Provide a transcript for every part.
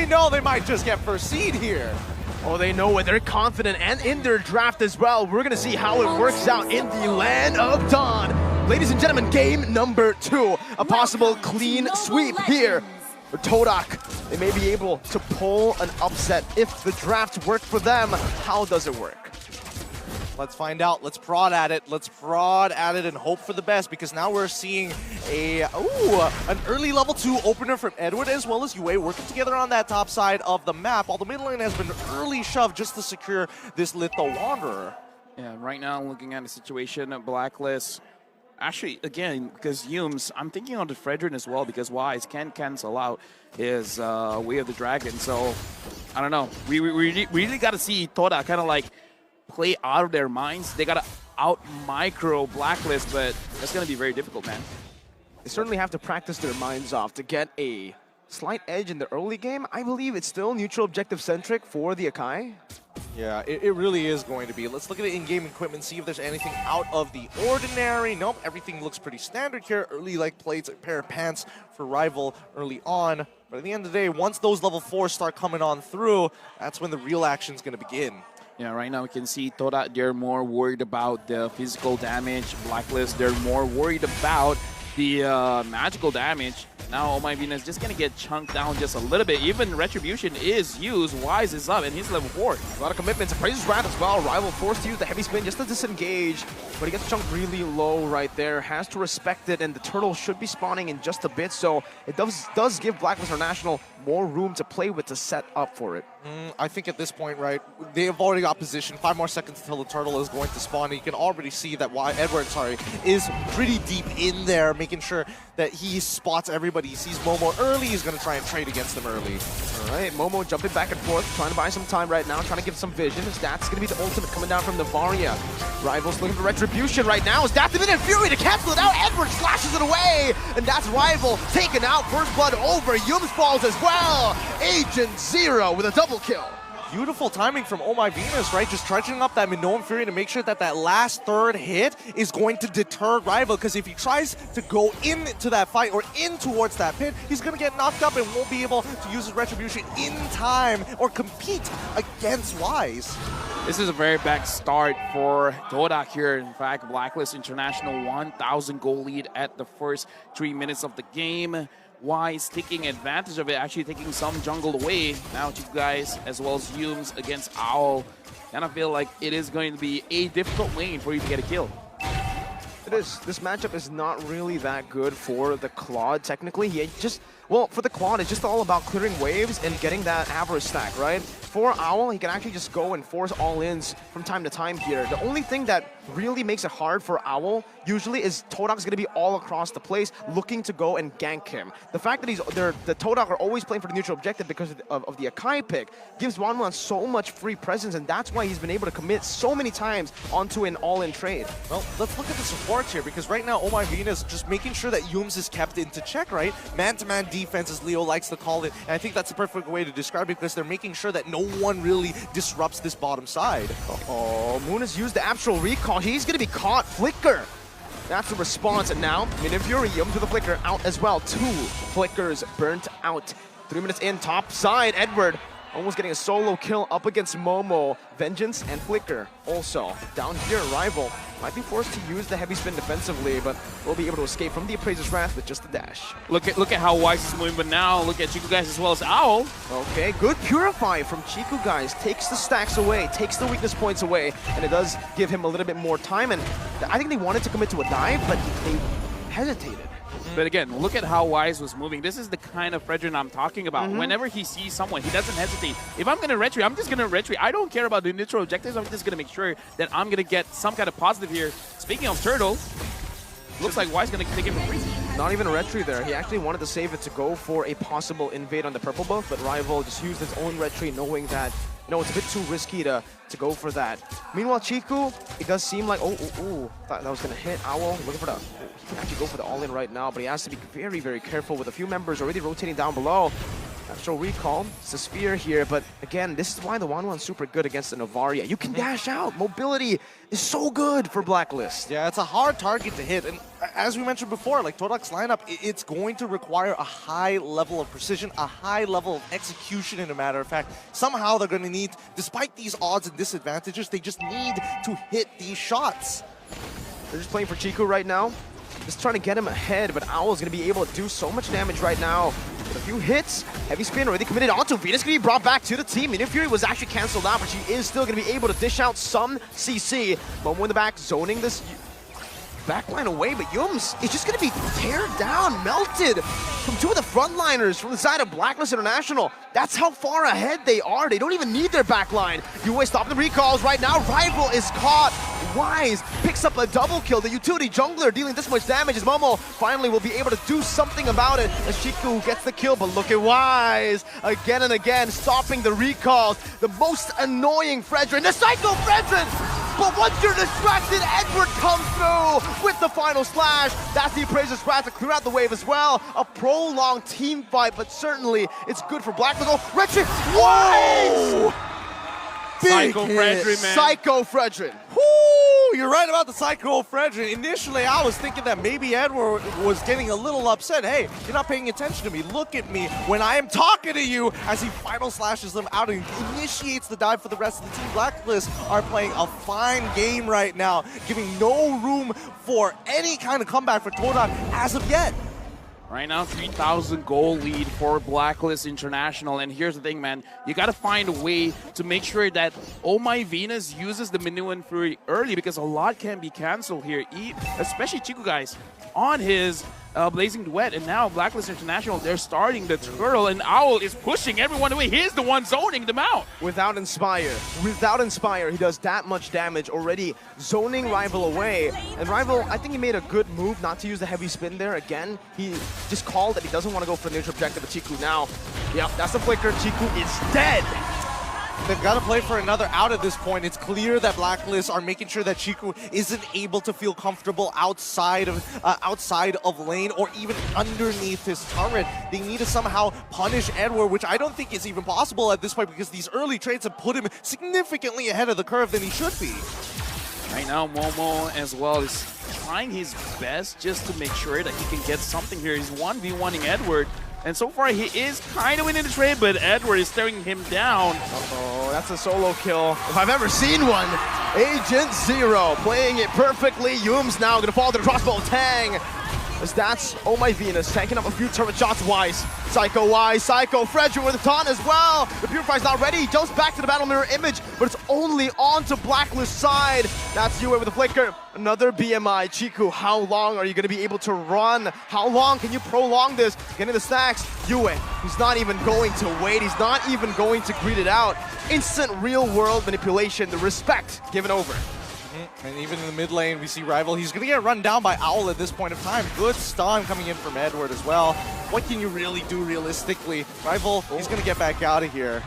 they know they might just get first seed here. Oh, they know it. They're confident and in their draft as well. We're going to see how it works out in the land of Dawn. Ladies and gentlemen, game number 2. A possible clean sweep here for TODAK. They may be able to pull an upset if the draft worked for them. How does it work? Let's find out. Let's prod at it. Let's prod at it and hope for the best, because now we're seeing an early level 2 opener from Edward as well as Yue working together on that top side of the map. Although mid lane has been early shoved just to secure this Litho Wanderer. Yeah, right now looking at the situation at Blacklist. Actually, again, because Humes, I'm thinking on the Fredrin as well, because Wise can cancel out his Way of the Dragon. So, I don't know. We really got to see TODAK kind of like play out of their minds. They got to out-micro Blacklist, but that's going to be very difficult, man. They certainly have to practice their minds off to get a slight edge in the early game. I believe it's still neutral objective-centric for the Akai. Yeah, it really is going to be. Let's look at the in-game equipment, see if there's anything out of the ordinary. Nope, everything looks pretty standard here. Early like plates, a pair of pants for Rival early on. But at the end of the day, once those level 4s start coming on through, that's when the real action's going to begin. Yeah, right now we can see TODAK, they're more worried about the physical damage. Blacklist, they're more worried about the magical damage. Now, Oh My Venus just going to get chunked down just a little bit. Even Retribution is used. Wise is up, and he's level 4. A lot of commitments. Praises Wrath as well. Rival forced to use the heavy spin just to disengage. But he gets chunked really low right there. Has to respect it, and the turtle should be spawning in just a bit. So it does give Blacklist International more room to play with to set up for it. I think at this point, right, they have already got position. 5 more seconds until the turtle is going to spawn. You can already see that Edward, is pretty deep in there, making sure that he spots everybody. He sees Momo early. He's going to try and trade against them early. All right, Momo jumping back and forth, trying to buy some time right now, trying to give some vision. That's going to be the ultimate coming down from Navaria. Rivals looking for Retribution right now. Is that the minute Fury to cancel it out? Edward slashes it away, and that's Rival taken out. First blood over. Yums falls as well. Agent Zero with a double kill. Beautiful timing from Oh My Venus, right? Just trudging up that Minoan Fury to make sure that that last third hit is going to deter Rival, because if he tries to go into that fight or in towards that pit, he's going to get knocked up and won't be able to use his Retribution in time or compete against Wise. This is a very bad start for TODAK here. In fact, Blacklist International 1,000 goal lead at the first 3 minutes of the game. Wise taking advantage of it, actually taking some jungle away. Now you guys, as well as Humes against Owl, kind of feel like it is going to be a difficult lane for you to get a kill. It is. This matchup is not really that good for the Claude, technically. Well, for the Claude, it's just all about clearing waves and getting that average stack, right? For Owl, he can actually just go and force all-ins from time to time here. The only thing that really makes it hard for Owl usually is TODAK's going to be all across the place looking to go and gank him. The fact that the TODAK are always playing for the neutral objective because of the Akai pick gives Wanwan so much free presence, and that's why he's been able to commit so many times onto an all-in trade. Well, let's look at the supports here, because right now Oh My Venus just making sure that Yums is kept into check, right? Man-to-man defense, as Leo likes to call it, and I think that's the perfect way to describe it, because they're making sure that no one really disrupts this bottom side. Oh, Moon has used the actual recall. He's going to be caught. Flicker. That's the response, and now Minion Fury to the Flicker out as well. 2 Flickers burnt out. 3 minutes in, top side. Edward almost getting a solo kill up against Momo. Vengeance and Flicker also down here. Rival might be forced to use the heavy spin defensively, but will be able to escape from the Appraiser's Wrath with just a dash. Look at how Wise is moving, but now look at Chiku guys as well as Owl. Okay, good Purify from Chiku guys. Takes the stacks away, takes the weakness points away, and it does give him a little bit more time. And I think they wanted to commit to a dive, but they hesitated. But again, look at how Wise was moving. This is the kind of Fredrin I'm talking about. Whenever he sees someone, he doesn't hesitate. If I'm going to retreat, I'm just going to retreat. I don't care about the neutral objectives. I'm just going to make sure that I'm going to get some kind of positive here. Speaking of turtle, looks like Wise going to take it for free. Not even a retreat there. He actually wanted to save it to go for a possible invade on the purple buff, but Rival just used his own retreat, knowing that, you know, it's a bit too risky to go for that. Meanwhile, Chiku, it does seem like, thought that was going to hit Owl. Looking for the, he can actually go for the all-in right now, but he has to be very, very careful with a few members already rotating down below. Natural recall. It's a sphere here, but again, this is why the 1-1's super good against the Novaria. You can dash out. Mobility is so good for Blacklist. Yeah, it's a hard target to hit, and as we mentioned before, like TODAK's lineup, it's going to require a high level of precision, a high level of execution, in a matter of fact. Somehow they're going to need, despite these odds and disadvantages, they just need to hit these shots. They're just playing for Chiku right now. Just trying to get him ahead, but Owl's going to be able to do so much damage right now. With a few hits, heavy spin already committed onto Venus, going to be brought back to the team. Minion Fury was actually cancelled out, but she is still going to be able to dish out some CC. Momo in the back, zoning this backline away, but Yums is just going to be teared down, melted from two of the frontliners from the side of Blacklist International. That's how far ahead they are. They don't even need their backline. Yue stopping the recalls right now. Rival is caught. Wise picks up a double kill. The utility jungler dealing this much damage as Momo finally will be able to do something about it as Chiku gets the kill. But look at Wise again and again stopping the recalls. The most annoying Fredrin, the Psycho Fredrin! But once you're distracted, Edward comes through with the final slash. That's the Appraiser's Wrath to clear out the wave as well. A prolonged team fight, but certainly it's good for Blacklist. Oh, Retchik! Wise! Psycho Fredrin, man. Psycho Fredrin. Woo! You're right about the Psycho Fredrin. Initially, I was thinking that maybe Edward was getting a little upset. Hey, you're not paying attention to me. Look at me when I am talking to you, as he final slashes them out and initiates the dive for the rest of the team. Blacklist are playing a fine game right now, giving no room for any kind of comeback for TODAK as of yet. Right now, 3,000 goal lead for Blacklist International. And here's the thing, man. You got to find a way to make sure that Oh My Venus uses the Minion Fury early, because a lot can be canceled here, especially Chiku, guys, on his Blazing Duet. And now Blacklist International, they're starting the turtle, and Owl is pushing everyone away. He's the one zoning them out. Without Inspire, he does that much damage already, zoning Rival away. And Rival, I think he made a good move not to use the heavy spin there. Again, he just called that he doesn't want to go for the neutral objective, but Chiku now, yep, that's the flicker. Chiku is dead. They've got to play for another out at this point. It's clear that Blacklist are making sure that Chiku isn't able to feel comfortable outside of lane or even underneath his turret. They need to somehow punish Edward, which I don't think is even possible at this point, because these early trades have put him significantly ahead of the curve than he should be. Right now, Momo as well is trying his best just to make sure that he can get something here. He's 1v1ing Edward. And so far, he is kind of winning the trade, but Edward is staring him down. Uh-oh, that's a solo kill, if I've ever seen one. Agent Zero playing it perfectly. Yum's now going to fall to the crossbow tang. As that's Oh My Venus tanking up a few turret shots. Wise, Psycho Fredrin with a taunt as well. The Purify's not ready. He jumps back to the battle mirror image, but it's only onto Blacklist side. That's Yue with a flicker. Another BMI. Chiku, how long are you going to be able to run? How long can you prolong this? Getting the stacks. Yue, he's not even going to wait. He's not even going to greet it out. Instant real-world manipulation. The respect given over. And even in the mid lane, we see Rival. He's going to get run down by Owl at this point of time. Good stun coming in from Edward as well. What can you really do realistically? Rival, he's going to get back out of here.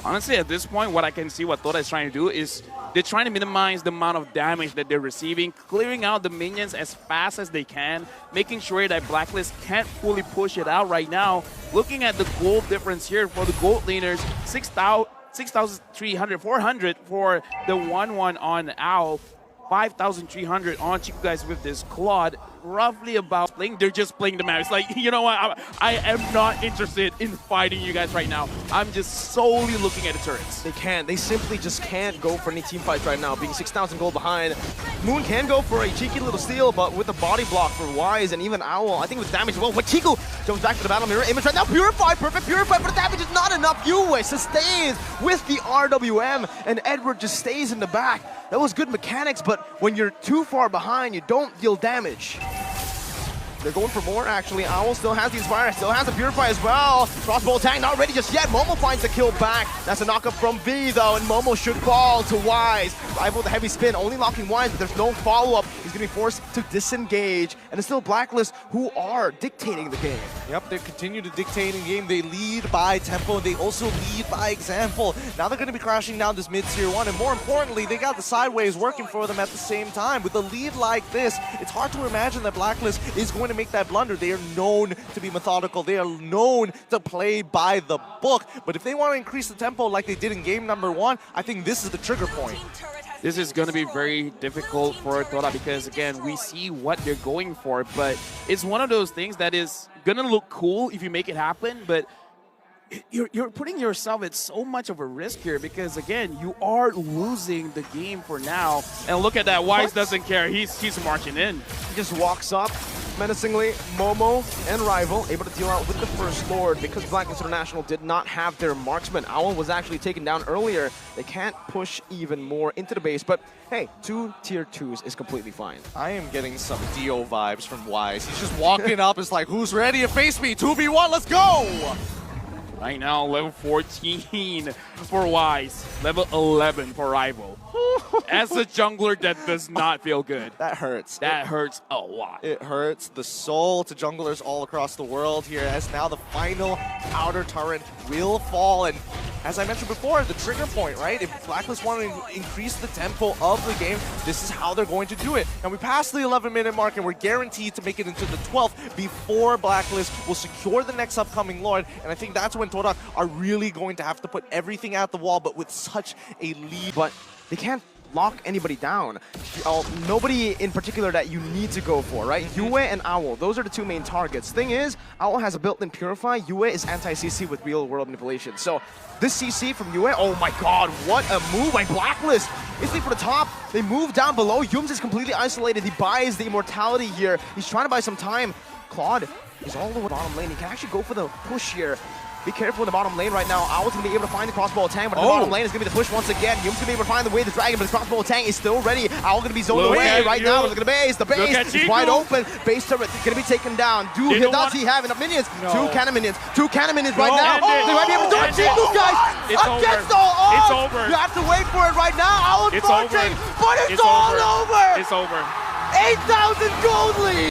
Honestly, at this point, what I can see what TODAK is trying to do is they're trying to minimize the amount of damage that they're receiving, clearing out the minions as fast as they can, making sure that Blacklist can't fully push it out right now. Looking at the gold difference here for the gold laners, 6,300, 400 for the 1-1 on Owl, 5,300 on Chiku, guys, with this Claude. Roughly about playing, they're just playing the map. It's like, you know what, I am not interested in fighting you guys right now. I'm just solely looking at the turrets. They simply just can't go for any team fights right now, being 6,000 gold behind. Moon can go for a cheeky little steal, but with the body block for Wise and even Owl, I think with damage as well. But Chiku jumps back to the battle mirror image right now. Purify, perfect Purify, but the damage is not enough. Yue sustains with the RWM, and Edward just stays in the back. That was good mechanics, but when you're too far behind, you don't deal damage. They're going for more, actually. Owl still has the Inspire, still has the Purify as well. Crossbow tang, not ready just yet. Momo finds the kill back. That's a knockup from V, though, and Momo should fall to Wise. Rival with the heavy spin, only locking Wise, but there's no follow-up. He's He's going to be forced to disengage, and it's still Blacklist who are dictating the game. Yep, they continue to dictate in game. They lead by tempo. They also lead by example. Now they're going to be crashing down this mid-tier 1, and more importantly, they got the sideways working for them at the same time. With a lead like this, it's hard to imagine that Blacklist is going to make that blunder. They are known to be methodical. They are known to play by the book. But if they want to increase the tempo like they did in game number 1, I think this is the trigger point. This is going to be very difficult for TODAK because, again, we see what they're going for, but it's one of those things that is going to look cool if you make it happen, but you're putting yourself at so much of a risk here because, again, you are losing the game for now. And look at that. Wise doesn't care. He's marching in. He just walks up menacingly. Momo and Rival able to deal out with the First Lord because Blacklist International did not have their marksman. Owl was actually taken down earlier. They can't push even more into the base, but hey, 2 tier 2s is completely fine. I am getting some Dio vibes from Wise. He's just walking up. It's like, who's ready to face me? 2v1, let's go! Right now, level 14 for Wise, level 11 for Rival. As a jungler, that does not feel good. That hurts. That hurts a lot. It hurts the soul to junglers all across the world here, as now the final outer turret will fall. And as I mentioned before, the trigger point, right? If Blacklist want to increase the tempo of the game, this is how they're going to do it. And we passed the 11-minute mark, and we're guaranteed to make it into the 12th before Blacklist will secure the next upcoming Lord. And I think that's when TODAK are really going to have to put everything at the wall, but with such a lead. But they can't lock anybody down. Nobody in particular that you need to go for, right? Yue and Owl, those are the 2 main targets. Thing is, Owl has a built-in Purify. Yue is anti-CC with real-world manipulation. So this CC from Yue, oh my god, what a move by Blacklist. Instantly for the top, they move down below. Yums is completely isolated. He buys the immortality here. He's trying to buy some time. Claude is all the way bottom lane. He can actually go for the push here. Be careful in the bottom lane right now. Owl's going to be able to find the crossbow tank, but in the bottom lane is going to be the push once again. Yum's going to be able to find the way the dragon, but the crossbow tank is still ready. Owl going to be zoned away right now. Look at the base. The base is wide open. Base turret going to be taken down. Does he have enough minions? No. 2 cannon minions. 2 cannon minions right now. They might be able to do it. Jingle, guys! Against all odds! It's over. You have to wait for it right now. Owl's marching, but it's all over! It's over. 8,000 gold lead!